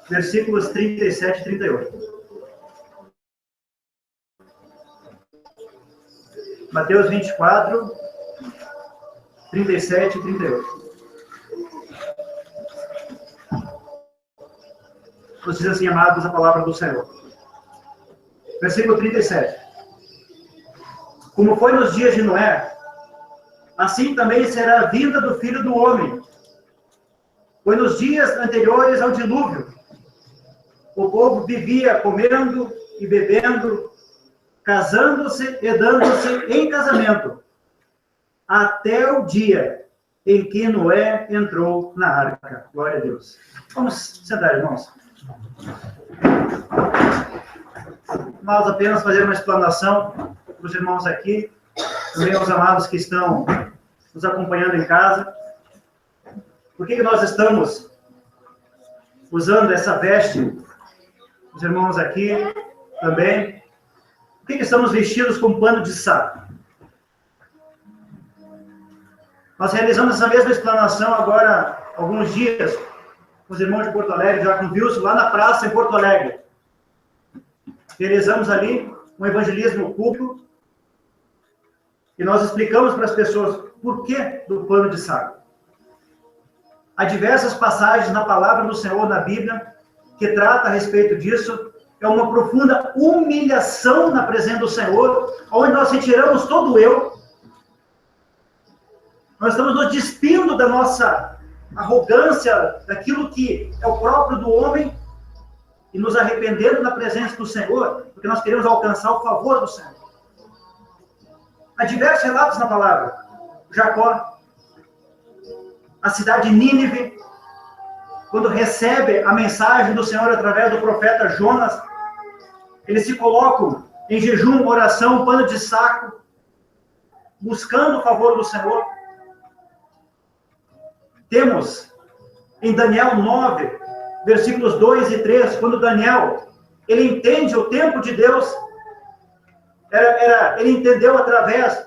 versículos 37 e 38. Mateus 24, 37 e 38. Vocês assim, amados, a palavra do Senhor. Versículo 37. Como foi nos dias de Noé, assim também será a vinda do Filho do Homem. Foi nos dias anteriores ao dilúvio. O povo vivia comendo e bebendo, casando-se e dando-se em casamento, até o dia em que Noé entrou na arca. Glória a Deus. Vamos sentar, irmãos. Vamos apenas fazer uma explanação para os irmãos aqui, também aos amados que estão nos acompanhando em casa. Por que nós estamos usando essa veste? Os irmãos aqui também. Por que estamos vestidos com pano de saco? Nós realizamos essa mesma explanação agora, alguns dias, com os irmãos de Porto Alegre, já com Wilson, lá na praça em Porto Alegre. Realizamos ali um evangelismo público e nós explicamos para as pessoas por que do pano de saco. Há diversas passagens na palavra do Senhor, na Bíblia, que trata a respeito disso. É uma profunda humilhação na presença do Senhor, onde nós retiramos todo o eu. Nós estamos nos despindo da nossa arrogância, daquilo que é o próprio do homem, e nos arrependendo da presença do Senhor, porque nós queremos alcançar o favor do Senhor. Há diversos relatos na palavra. Jacó, a cidade de Nínive, quando recebe a mensagem do Senhor através do profeta Jonas, eles se colocam em jejum, oração, pano de saco, buscando o favor do Senhor. Temos em Daniel 9, versículos 2 e 3, quando Daniel, ele entende o tempo de Deus, ele entendeu através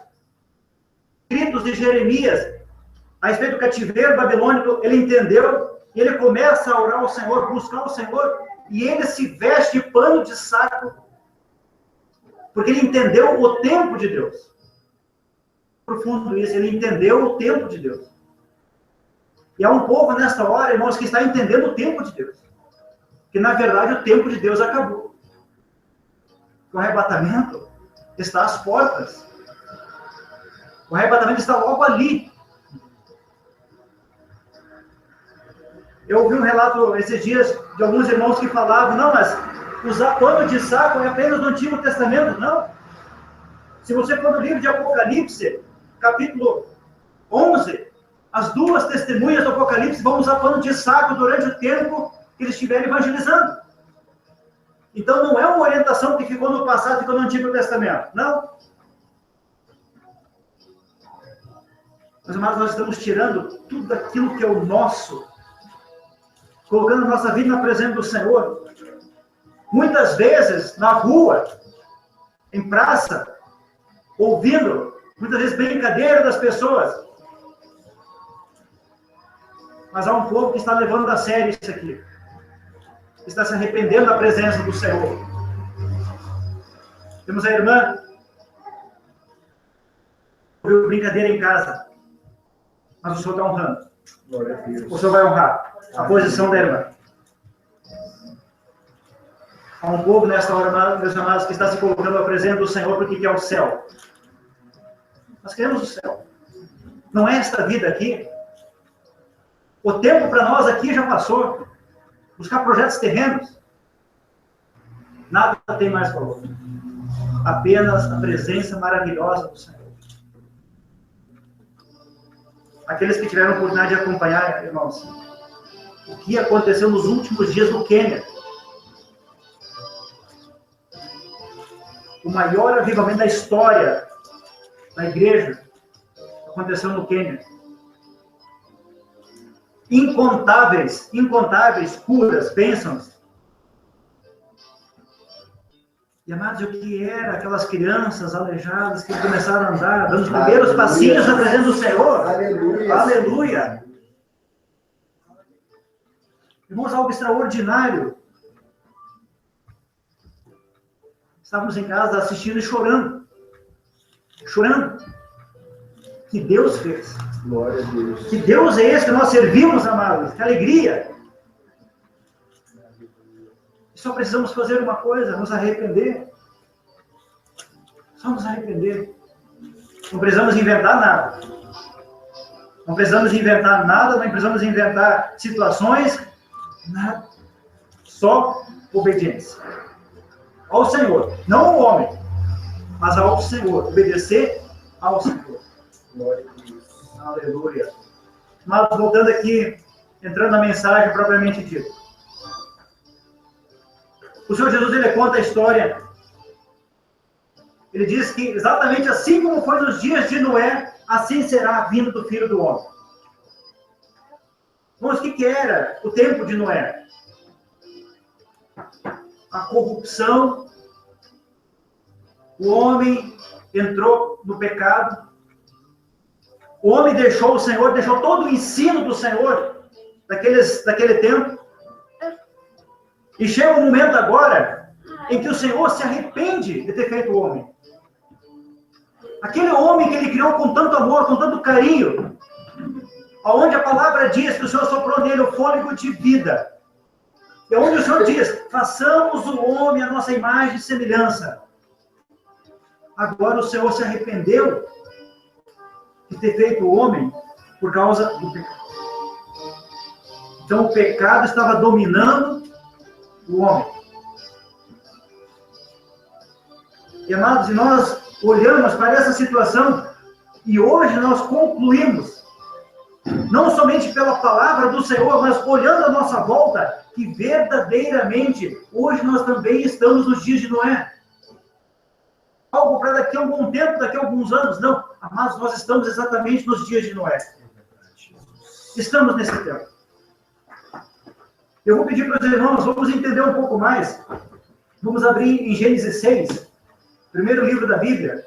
dos escritos de Jeremias, a respeito do cativeiro babilônico, ele entendeu, e ele começa a orar ao Senhor, buscar o Senhor, e ele se veste de pano de saco, porque ele entendeu o tempo de Deus. Profundo isso, ele entendeu o tempo de Deus. E há um povo nesta hora, irmãos, que está entendendo o tempo de Deus. Que, na verdade, o tempo de Deus acabou. O arrebatamento está às portas. O arrebatamento está logo ali. Eu ouvi um relato esses dias de alguns irmãos que falavam, não, mas usar pano de saco é apenas no Antigo Testamento. Não. Se você for no livro de Apocalipse, capítulo 11, as duas testemunhas do Apocalipse vão usar pano de saco durante o tempo que eles estiverem evangelizando. Então, não é uma orientação que ficou no passado, ficou no Antigo Testamento. Não. Mas, amados, nós estamos tirando tudo aquilo que é o nosso, colocando nossa vida na presença do Senhor. Muitas vezes, na rua, em praça, ouvindo, muitas vezes, brincadeira das pessoas. Mas há um povo que está levando a sério isso aqui. Está se arrependendo da presença do Senhor. Temos a irmã, ouviu brincadeira em casa, mas o Senhor está honrando. O Senhor vai honrar a posição da irmã. Há um povo nesta hora, meus amados, que está se colocando à presença do Senhor porque quer o céu. Nós queremos o céu. Não é esta vida aqui. O tempo para nós aqui já passou. Buscar projetos terrenos. Nada tem mais valor. Apenas a presença maravilhosa do Senhor. Aqueles que tiveram a oportunidade de acompanhar, irmãos, o que aconteceu nos últimos dias no Quênia. O maior avivamento da história da igreja aconteceu no Quênia. Incontáveis curas, bênçãos. E, amados, o que era aquelas crianças aleijadas que começaram a andar, dando os primeiros passinhos na presença do Senhor? Aleluia! Aleluia! Irmãos, algo extraordinário. Estávamos em casa assistindo e chorando. Chorando. Que Deus fez. Glória a Deus. Que Deus é esse que nós servimos, amados. Que alegria. Só precisamos fazer uma coisa, nos arrepender. Só nos arrepender. Não precisamos inventar nada. Não precisamos inventar nada, não precisamos inventar situações, nada. Só obediência. Ao Senhor. Não ao homem, mas ao Senhor. Obedecer ao Senhor. Glória a Deus. Aleluia. Mas voltando aqui, entrando na mensagem propriamente dita. O Senhor Jesus, ele conta a história. Ele diz que exatamente assim como foi nos dias de Noé, assim será a vinda do Filho do Homem. Mas o que era o tempo de Noé? A corrupção. O homem entrou no pecado. O homem deixou o Senhor, deixou todo o ensino do Senhor daquele tempo. E chega um momento agora em que o Senhor se arrepende de ter feito o homem. Aquele homem que ele criou com tanto amor, com tanto carinho, onde a palavra diz que o Senhor soprou nele o fôlego de vida. É onde o Senhor diz, façamos o homem a nossa imagem e semelhança. Agora o Senhor se arrependeu de ter feito o homem por causa do pecado. Então o pecado estava dominando o homem. E amados, e nós olhamos para essa situação e hoje nós concluímos, não somente pela palavra do Senhor, mas olhando à nossa volta, que verdadeiramente hoje nós também estamos nos dias de Noé. Algo para daqui a algum tempo, daqui a alguns anos, não. Mas nós estamos exatamente nos dias de Noé. Estamos nesse tempo. Eu vou pedir para os irmãos, vamos entender um pouco mais. Vamos abrir em Gênesis 6, primeiro livro da Bíblia.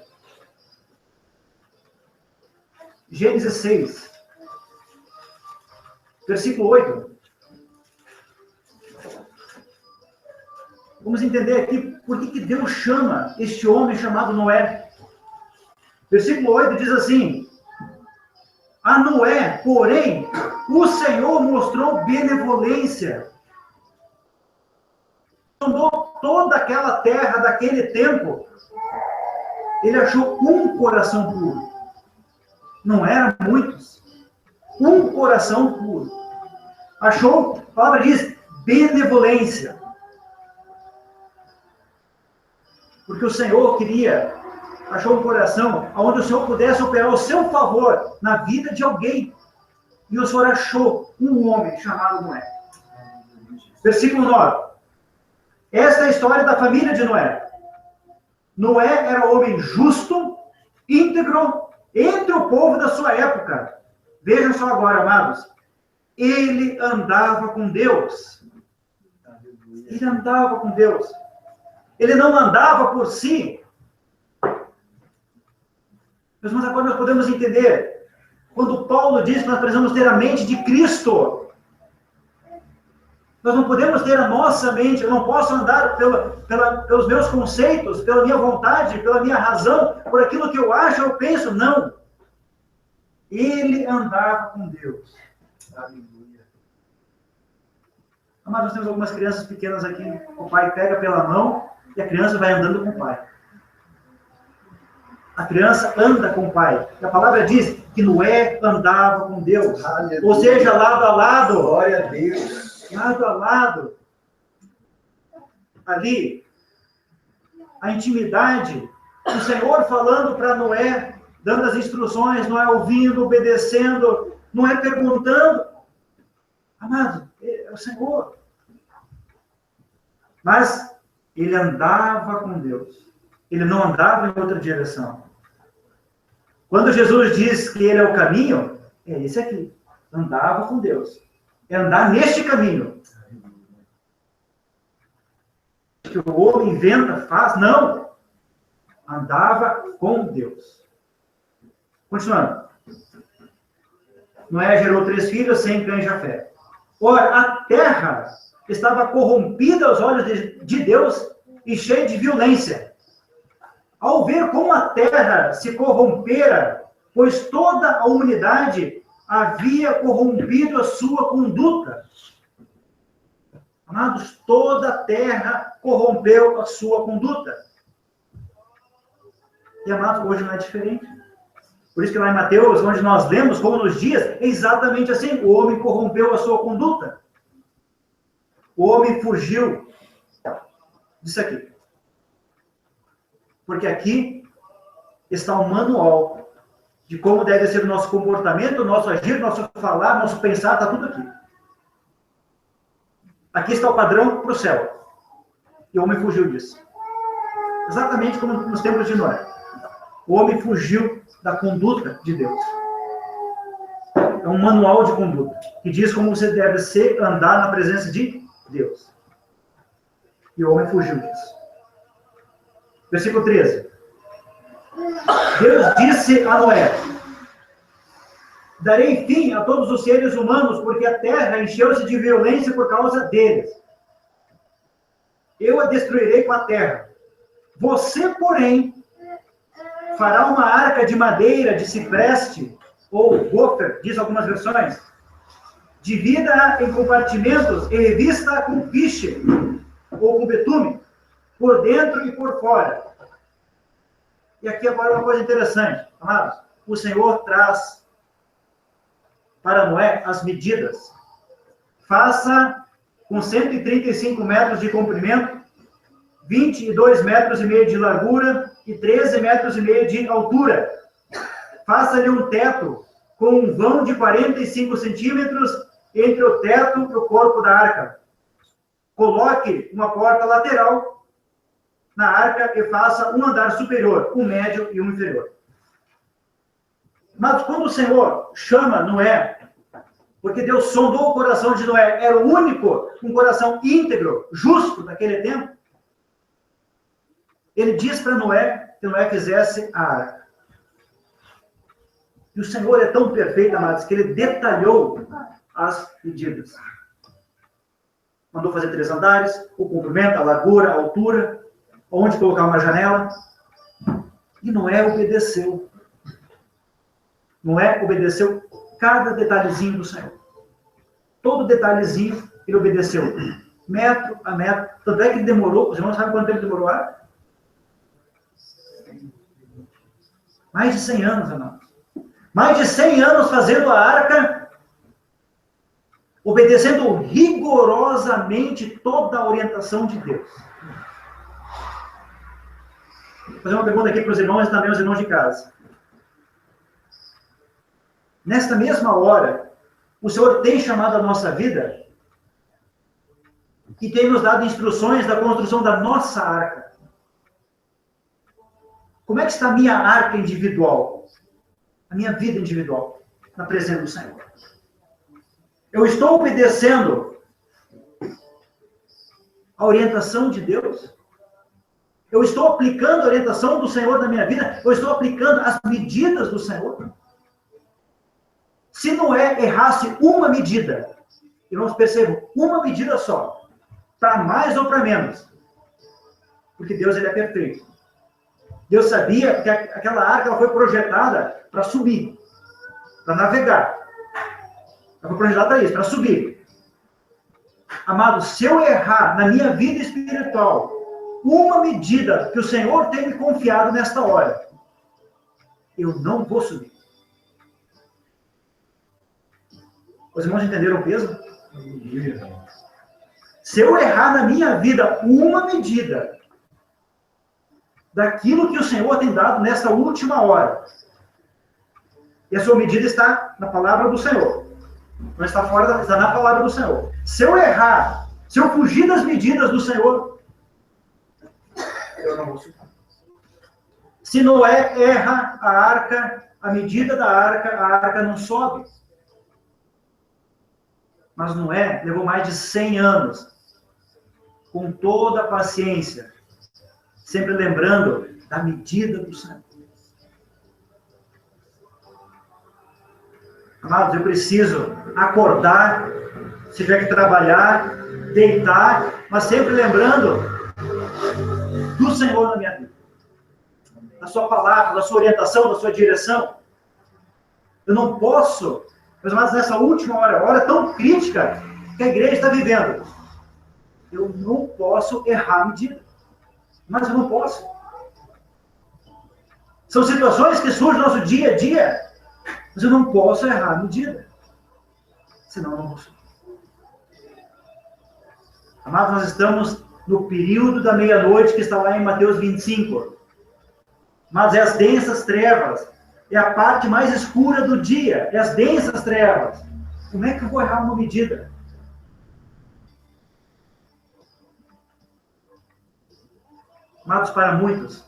Gênesis 6, versículo 8. Vamos entender aqui por que Deus chama este homem chamado Noé. Versículo 8 diz assim: a Noé, porém, o Senhor mostrou benevolência. Sondou toda aquela terra daquele tempo. Ele achou um coração puro. Não eram muitos. Um coração puro. Achou, a palavra diz, benevolência. Porque o Senhor queria, achou um coração onde o Senhor pudesse operar o seu favor na vida de alguém. E o Senhor achou um homem chamado Noé. Versículo 9. Esta é a história da família de Noé. Noé era um homem justo, íntegro, entre o povo da sua época. Vejam só agora, amados. Ele andava com Deus. Ele andava com Deus. Ele não andava por si. Mas agora nós podemos entender. Quando Paulo diz que nós precisamos ter a mente de Cristo. Nós não podemos ter a nossa mente. Eu não posso andar pelos meus conceitos, pela minha vontade, pela minha razão, por aquilo que eu acho, eu penso. Não. Ele andava com Deus. Aleluia. Mas nós temos algumas crianças pequenas aqui. O pai pega pela mão e a criança vai andando com o pai. A criança anda com o pai. E a palavra diz que Noé andava com Deus. Aleluia. Ou seja, lado a lado. Glória a Deus. Lado a lado. Ali, a intimidade. O Senhor falando para Noé, dando as instruções, Noé ouvindo, obedecendo, Noé perguntando. Amado, é o Senhor. Mas ele andava com Deus. Ele não andava em outra direção. Quando Jesus diz que ele é o caminho, é esse aqui. Andava com Deus. É andar neste caminho. Que o homem inventa, faz, não. Andava com Deus. Continuando. Noé gerou 3 filhos, Sem, Cã e Jafé. Ora, a terra estava corrompida aos olhos de Deus e cheia de violência. Ao ver como a terra se corrompera, pois toda a humanidade havia corrompido a sua conduta. Amados, toda a terra corrompeu a sua conduta. E, amados, hoje não é diferente. Por isso que lá em Mateus, onde nós lemos, como nos dias, é exatamente assim. O homem corrompeu a sua conduta. O homem fugiu disso aqui. Porque aqui está o manual de como deve ser o nosso comportamento, o nosso agir, o nosso falar, o nosso pensar, está tudo aqui. Aqui está o padrão para o céu. E o homem fugiu disso. Exatamente como nos tempos de Noé. O homem fugiu da conduta de Deus. É um manual de conduta que diz como você deve ser, andar na presença de Deus. E o homem fugiu disso. Versículo 13. Deus disse a Noé: darei fim a todos os seres humanos, porque a terra encheu-se de violência por causa deles. Eu a destruirei com a terra. Você, porém, fará uma arca de madeira, de cipreste, ou gofer, diz algumas versões. Divida-a em compartimentos e revista-a com piche, ou com betume, por dentro e por fora. E aqui agora uma coisa interessante, amados. O Senhor traz para Noé as medidas. Faça com 135 metros de comprimento, 22 metros e meio de largura e 13 metros e meio de altura. Faça-lhe um teto com um vão de 45 centímetros entre o teto e o corpo da arca. Coloque uma porta lateral na arca e faça um andar superior, um médio e um inferior. Mas quando o Senhor chama Noé, porque Deus sondou o coração de Noé, era o único, um coração íntegro, justo daquele tempo, ele diz para Noé que Noé fizesse a arca. E o Senhor é tão perfeito, amados, que ele detalhou as medidas. Mandou fazer 3 andares, o comprimento, a largura, a altura, onde colocar uma janela. E Noé obedeceu. Noé obedeceu cada detalhezinho do Senhor. Todo detalhezinho ele obedeceu. Metro a metro. Tanto é que ele demorou, os irmãos sabem quanto tempo demorou a arca? Mais de 100 anos, amados. Mais de 100 anos fazendo a arca, obedecendo rigorosamente toda a orientação de Deus. Vou fazer uma pergunta aqui para os irmãos e também aos irmãos de casa. Nesta mesma hora, o Senhor tem chamado a nossa vida e tem nos dado instruções da construção da nossa arca. Como é que está a minha arca individual? A minha vida individual, na presença do Senhor. Eu estou obedecendo a orientação de Deus? Eu estou aplicando a orientação do Senhor na minha vida? Eu estou aplicando as medidas do Senhor? Se Noé errasse uma medida, irmãos, percebam, uma medida só, para mais ou para menos, porque Deus ele é perfeito. Deus sabia que aquela arca ela foi projetada para subir, para navegar. Ela foi projetada para isso, para subir. Amado, se eu errar na minha vida espiritual uma medida que o Senhor tem me confiado nesta hora, eu não vou subir. Os irmãos entenderam o peso? Se eu errar na minha vida uma medida daquilo que o Senhor tem dado nessa última hora, e a sua medida está na palavra do Senhor, não está fora, está na palavra do Senhor. Se eu errar, se eu fugir das medidas do Senhor, eu não vou subir. Se Noé erra a arca, a medida da arca, a arca não sobe. Mas Noé levou mais de 100 anos, com toda a paciência, sempre lembrando da medida do Senhor. Amados, eu preciso acordar Se tiver que trabalhar, deitar, mas sempre lembrando do Senhor na minha vida. Da sua palavra, da sua orientação, da sua direção. Eu não posso, mas nessa última hora tão crítica que a igreja está vivendo, eu não posso errar a medida. Mas eu não posso. São situações que surgem no nosso dia a dia, mas eu não posso errar a medida. Senão eu não posso. Amados, nós estamos no período da meia-noite que está lá em Mateus 25. Mas é as densas trevas. É a parte mais escura do dia. É as densas trevas. Como é que eu vou errar uma medida? Amados, para muitos,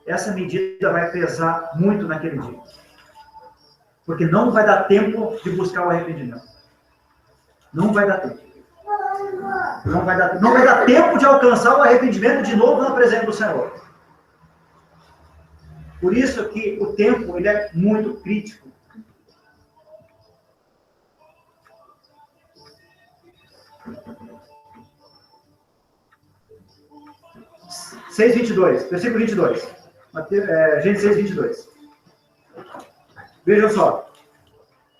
essa medida vai pesar muito naquele dia. Porque não vai dar tempo de buscar o arrependimento. Não vai dar tempo. Não vai dar tempo de alcançar o arrependimento de novo na presença do Senhor. Por isso que o tempo ele é muito crítico. Versículo 22. Gênesis 6:22. Vejam só.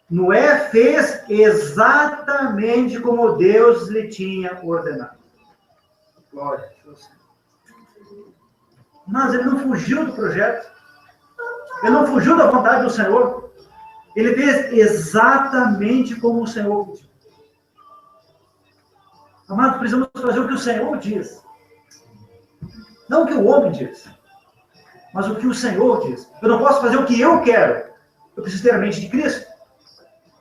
Noé fez exatamente como Deus lhe tinha ordenado. Glória a Deus. Mas ele não fugiu do projeto. Ele não fugiu da vontade do Senhor. Ele fez exatamente como o Senhor pediu. Amados, precisamos fazer o que o Senhor diz. Não o que o homem diz, mas o que o Senhor diz. Eu não posso fazer o que eu quero. Eu preciso ter a mente de Cristo.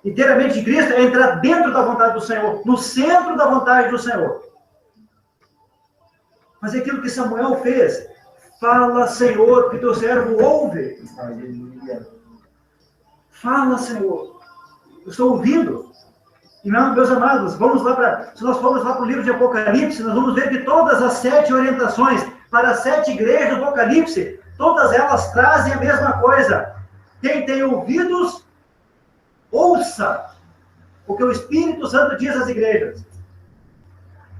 E ter a mente de Cristo é entrar dentro da vontade do Senhor, no centro da vontade do Senhor. Mas é aquilo que Samuel fez. Fala, Senhor, que teu servo ouve. Aleluia. Fala, Senhor. Eu estou ouvindo. E, meus amados, se nós formos lá para o livro de Apocalipse, nós vamos ver que todas as 7 orientações para as 7 igrejas do Apocalipse, todas elas trazem a mesma coisa. Quem tem ouvidos, ouça o que o Espírito Santo diz às igrejas.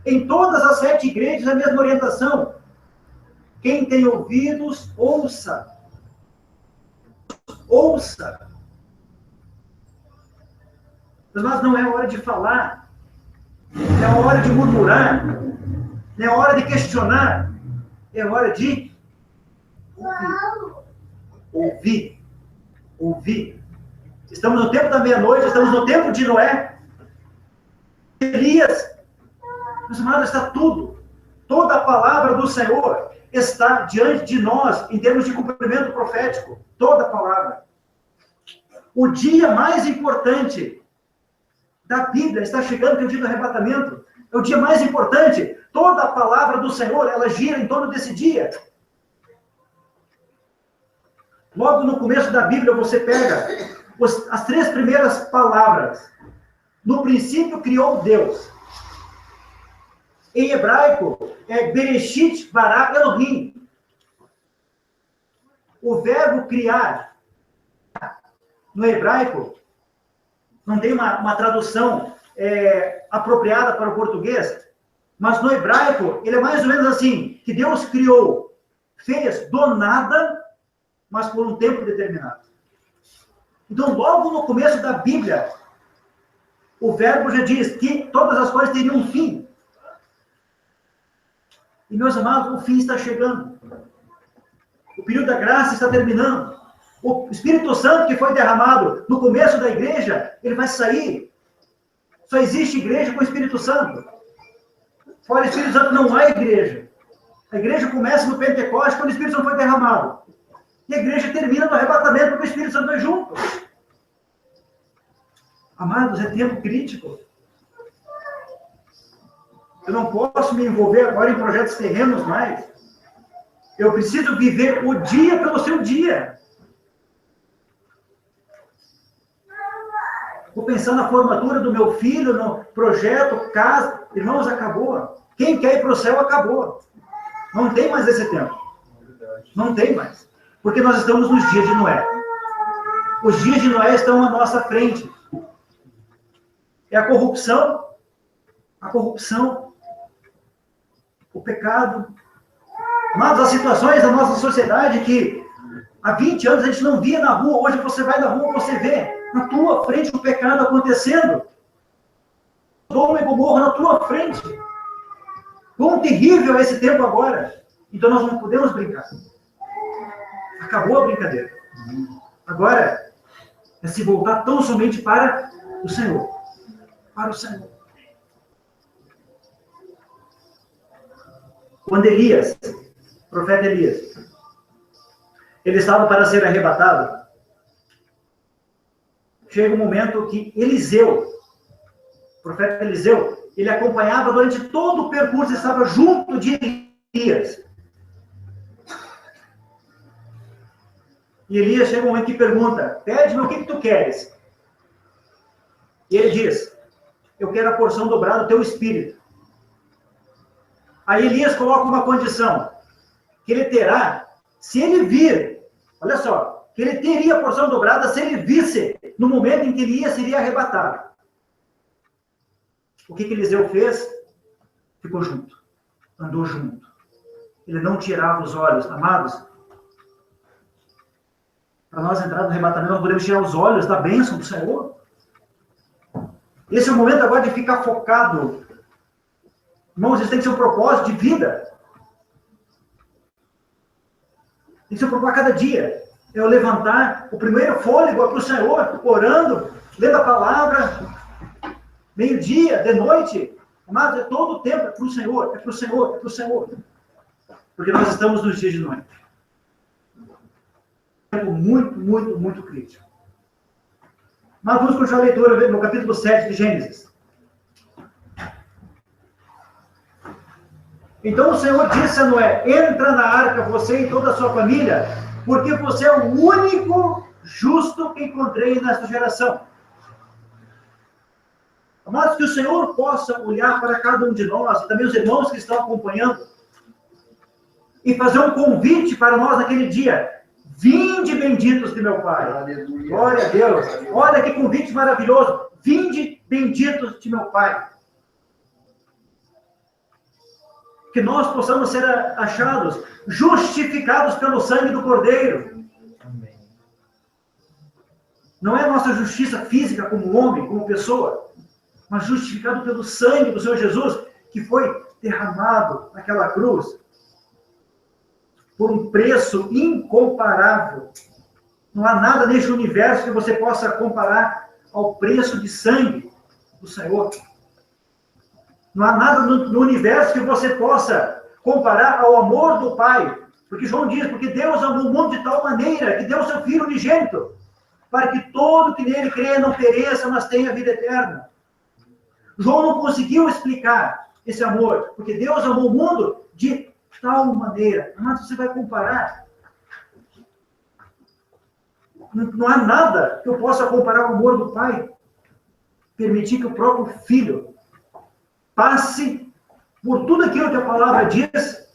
Em todas as 7 igrejas, a mesma orientação. Quem tem ouvidos, ouça. Ouça. Mas não é hora de falar. Não é hora de murmurar. Não é hora de questionar. É hora de ouvir. Ouvir. Estamos no tempo da meia-noite, estamos no tempo de Noé. Elias. Meus amados, está tudo. Toda a palavra do Senhor está diante de nós, em termos de cumprimento profético. Toda a palavra. O dia mais importante da Bíblia está chegando, que é o dia do arrebatamento. É o dia mais importante. Toda a palavra do Senhor, ela gira em torno desse dia. Logo no começo da Bíblia, você pega as 3 primeiras palavras. No princípio, criou Deus. Em hebraico, é Bereshit bara Elohim. O verbo criar, no hebraico, não tem uma tradução apropriada para o português, mas no hebraico, ele é mais ou menos assim, que Deus criou, fez do nada, mas por um tempo determinado. Então, logo no começo da Bíblia, o verbo já diz que todas as coisas teriam um fim. E, meus amados, o fim está chegando. O período da graça está terminando. O Espírito Santo que foi derramado no começo da igreja, ele vai sair. Só existe igreja com o Espírito Santo. Fora o Espírito Santo não há igreja. A igreja começa no Pentecostes, quando o Espírito Santo foi derramado. E a igreja termina no arrebatamento, porque o Espírito Santo vai junto. Amados, é tempo crítico. Eu não posso me envolver agora em projetos terrenos mais. Eu preciso viver o dia pelo seu dia. Vou pensar na formatura do meu filho, no projeto, casa. Irmãos, acabou. Quem quer ir para o céu, acabou. Não tem mais esse tempo. Não tem mais. Porque nós estamos nos dias de Noé. Os dias de Noé estão à nossa frente. É a corrupção, o pecado. Mas as situações da nossa sociedade que há 20 anos a gente não via na rua, hoje você vai na rua, você vê na tua frente o pecado acontecendo. Sodoma e Gomorra na tua frente. Quão terrível é esse tempo agora. Então nós não podemos brincar. Acabou a brincadeira. Agora é se voltar tão somente para o Senhor. Para o Senhor. Quando Elias, o profeta Elias, ele estava para ser arrebatado, chega um momento que Eliseu, o profeta Eliseu, ele acompanhava durante todo o percurso, estava junto de Elias. E Elias chega um momento que pergunta, pede-me o que tu queres? E ele diz, eu quero a porção dobrada do teu espírito. Aí Elias coloca uma condição, que ele terá, se ele vir, olha só, que ele teria a porção dobrada se ele visse no momento em que Elias seria arrebatado. O que Eliseu fez? Ficou junto, andou junto. Ele não tirava os olhos, amados. Para nós entrar no arrebatamento, nós podemos tirar os olhos da bênção do Senhor. Esse é o momento agora de ficar focado. Irmãos, isso tem que ser um propósito de vida. Tem que ser um propósito a cada dia. É eu levantar o primeiro fôlego para o Senhor, orando, lendo a palavra, meio-dia, de noite. Mas é todo o tempo, é para o Senhor, é para o Senhor, é para o Senhor. Porque nós estamos nos dias de noite. Um tempo muito, muito, muito crítico. Mas vamos continuar a leitura no capítulo 7 de Gênesis. Então o Senhor disse a Noé, entra na arca você e toda a sua família, porque você é o único justo que encontrei nesta geração. Amados, que o Senhor possa olhar para cada um de nós, e também os irmãos que estão acompanhando, e fazer um convite para nós naquele dia. Vinde benditos de meu Pai. Aleluia. Glória a Deus. Olha que convite maravilhoso. Vinde benditos de meu Pai. Que nós possamos ser achados, justificados pelo sangue do Cordeiro. Amém. Não é a nossa justiça física como homem, como pessoa, mas justificado pelo sangue do Senhor Jesus, que foi derramado naquela cruz, por um preço incomparável. Não há nada neste universo que você possa comparar ao preço de sangue do Senhor. Não há nada no universo que você possa comparar ao amor do Pai. Porque João diz, porque Deus amou o mundo de tal maneira que deu o seu Filho unigênito, para que todo que nele crê não pereça, mas tenha vida eterna. João não conseguiu explicar esse amor, porque Deus amou o mundo de tal maneira. Mas você vai comparar. Não há nada que eu possa comparar ao amor do Pai. Permitir que o próprio Filho passe por tudo aquilo que a palavra diz,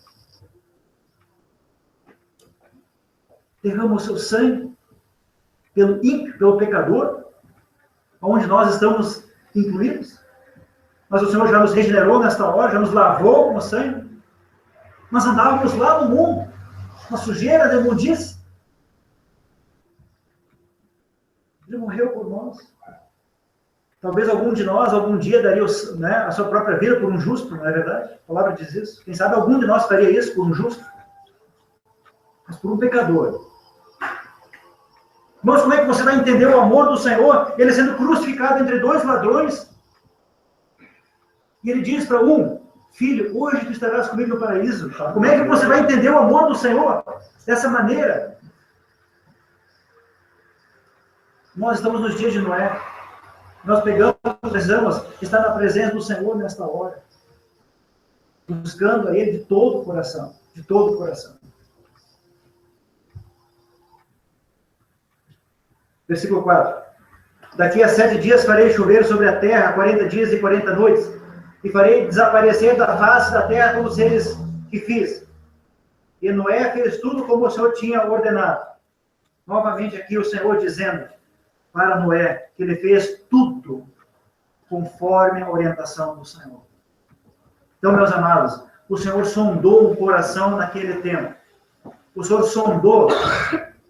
derrama o seu sangue pelo ímpio, pelo pecador, onde nós estamos incluídos. Mas o Senhor já nos regenerou nesta hora, já nos lavou com o sangue. Nós andávamos lá no mundo, na sujeira, na imundície. Ele morreu por nós. Talvez algum de nós, algum dia, daria a sua própria vida por um justo, não é verdade? A palavra diz isso. Quem sabe algum de nós faria isso por um justo. Mas por um pecador. Irmãos, como é que você vai entender o amor do Senhor? Ele sendo crucificado entre dois ladrões. E ele diz para um, filho, hoje tu estarás comigo no paraíso. Como é que você vai entender o amor do Senhor dessa maneira? Nós estamos nos dias de Noé. Nós precisamos estar na presença do Senhor nesta hora. Buscando a Ele de todo o coração. De todo o coração. Versículo 4. Daqui a 7 dias farei chover sobre a terra 40 dias e 40 noites. E farei desaparecer da face da terra todos os seres que fiz. E Noé fez tudo como o Senhor tinha ordenado. Novamente aqui o Senhor dizendo para Noé que ele fez tudo conforme a orientação do Senhor. Então, meus amados, o Senhor sondou o coração naquele tempo. O Senhor sondou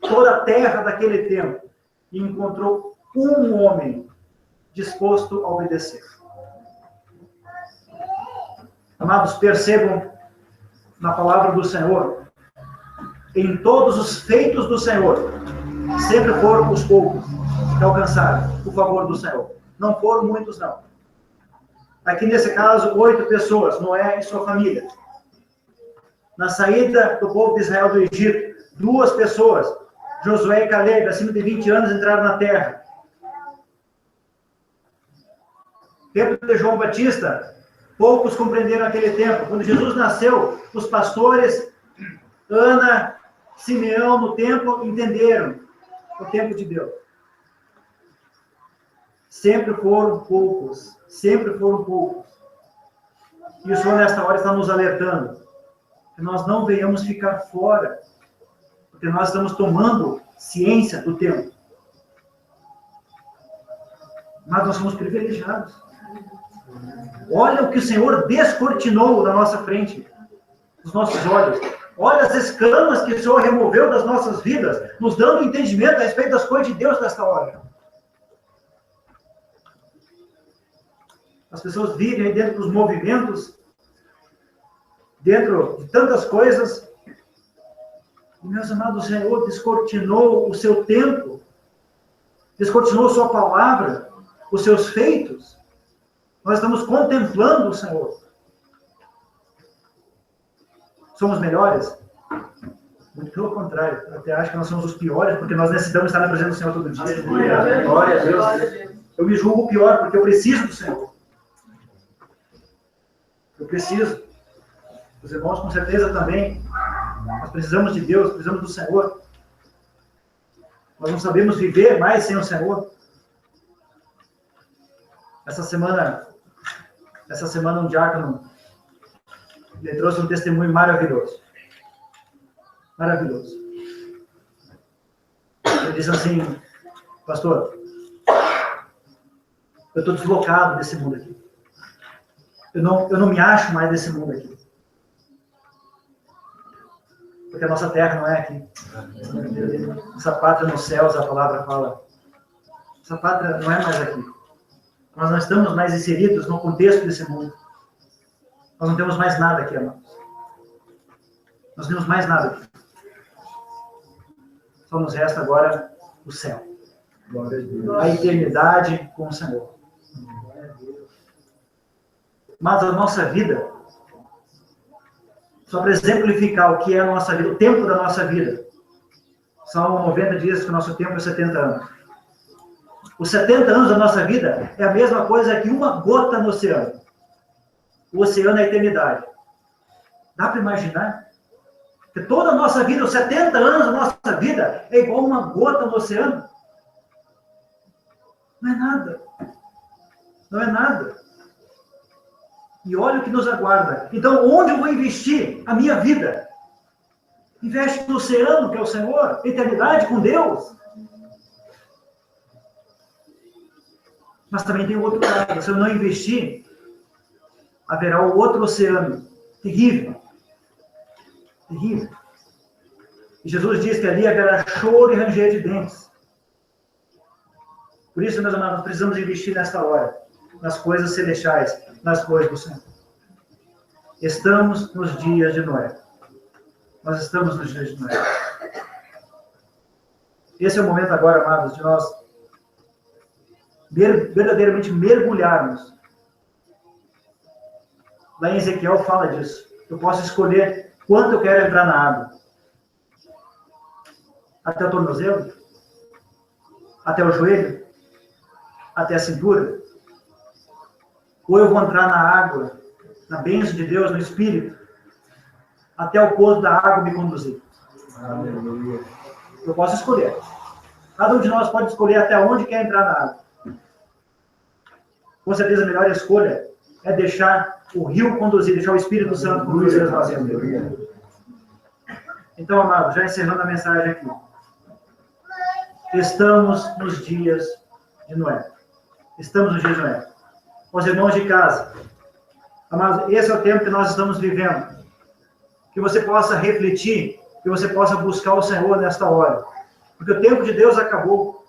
toda a terra daquele tempo e encontrou um homem disposto a obedecer. Amados, percebam na palavra do Senhor, em todos os feitos do Senhor, sempre foram os poucos que alcançaram o favor do Senhor. Não foram muitos, não. Aqui nesse caso, 8 pessoas, Noé e sua família. Na saída do povo de Israel do Egito, 2 pessoas, Josué e Caleb, acima de 20 anos, entraram na terra. Tempo de João Batista, poucos compreenderam aquele tempo. Quando Jesus nasceu, os pastores, Ana, Simeão, no templo, entenderam o tempo de Deus. Sempre foram poucos. Sempre foram poucos. E o Senhor, nesta hora, está nos alertando que nós não venhamos ficar fora, porque nós estamos tomando ciência do tempo. Mas nós somos privilegiados. Olha o que o Senhor descortinou na nossa frente, nos nossos olhos. Olha as escamas que o Senhor removeu das nossas vidas, nos dando entendimento a respeito das coisas de Deus nesta hora. As pessoas vivem aí dentro dos movimentos, dentro de tantas coisas. E, meus amados, o Senhor descortinou o seu tempo, descortinou sua palavra, os seus feitos. Nós estamos contemplando o Senhor. Somos melhores? Muito pelo contrário. Eu até acho que nós somos os piores, porque nós necessitamos estar na presença do Senhor todo dia. Glória a Deus. Eu me julgo pior, porque eu preciso do Senhor. Eu preciso. Os irmãos, com certeza, também. Nós precisamos de Deus, precisamos do Senhor. Nós não sabemos viver mais sem o Senhor. Essa semana um diácono, ele trouxe um testemunho maravilhoso. Maravilhoso. Ele diz assim: pastor, eu estou deslocado desse mundo aqui. Eu não me acho mais desse mundo aqui. Porque a nossa terra não é aqui. Essa pátria nos céus, a palavra fala. Essa pátria não é mais aqui. Nós não estamos mais inseridos no contexto desse mundo. Nós não temos mais nada aqui, amados. Nós não temos mais nada aqui. Só nos resta agora o céu. A eternidade com o Senhor. Mas a nossa vida, só para exemplificar o que é a nossa vida, o tempo da nossa vida, são 90 dias que o nosso tempo é 70 anos. Os 70 anos da nossa vida é a mesma coisa que uma gota no oceano. O oceano é a eternidade. Dá para imaginar? Que toda a nossa vida, os 70 anos da nossa vida, é igual uma gota no oceano? Não é nada. Não é nada. E olha o que nos aguarda. Então, onde eu vou investir a minha vida? Investe no oceano, que é o Senhor, eternidade com Deus. Mas também tem o outro lado. Se eu não investir, haverá o outro oceano terrível. Terrível. E Jesus diz que ali haverá choro e ranger de dentes. Por isso, meus amados, precisamos investir nesta hora, nas coisas celestiais, nas coisas do Senhor. Estamos nos dias de Noé. Nós estamos nos dias de Noé. Esse é o momento agora, amados, de nós verdadeiramente mergulharmos. Lá em Ezequiel fala disso. Eu posso escolher quanto eu quero entrar na água. Até o tornozelo? Até o joelho? Até a cintura? Ou eu vou entrar na água, na bênção de Deus, no Espírito, até o ponto da água me conduzir? Aleluia. Eu posso escolher. Cada um de nós pode escolher até onde quer entrar na água. Com certeza a melhor escolha é deixar o rio conduzir, deixar o Espírito Santo conduzir as nossas vidas. Então, amados, já encerrando a mensagem aqui. Estamos nos dias de Noé. Estamos nos dias de Noé. Os irmãos de casa, amados, esse é o tempo que nós estamos vivendo. Que você possa refletir, que você possa buscar o Senhor nesta hora. Porque o tempo de Deus acabou.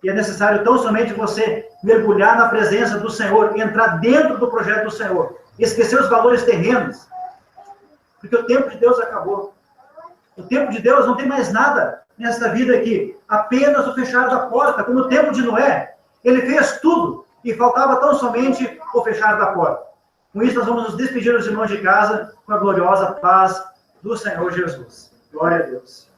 E é necessário tão somente você mergulhar na presença do Senhor, entrar dentro do projeto do Senhor, esquecer os valores terrenos. Porque o tempo de Deus acabou. O tempo de Deus não tem mais nada nesta vida aqui. Apenas o fechar da porta, como o tempo de Noé. Ele fez tudo e faltava tão somente o fechar da porta. Com isso, nós vamos nos despedir dos irmãos de casa com a gloriosa paz do Senhor Jesus. Glória a Deus.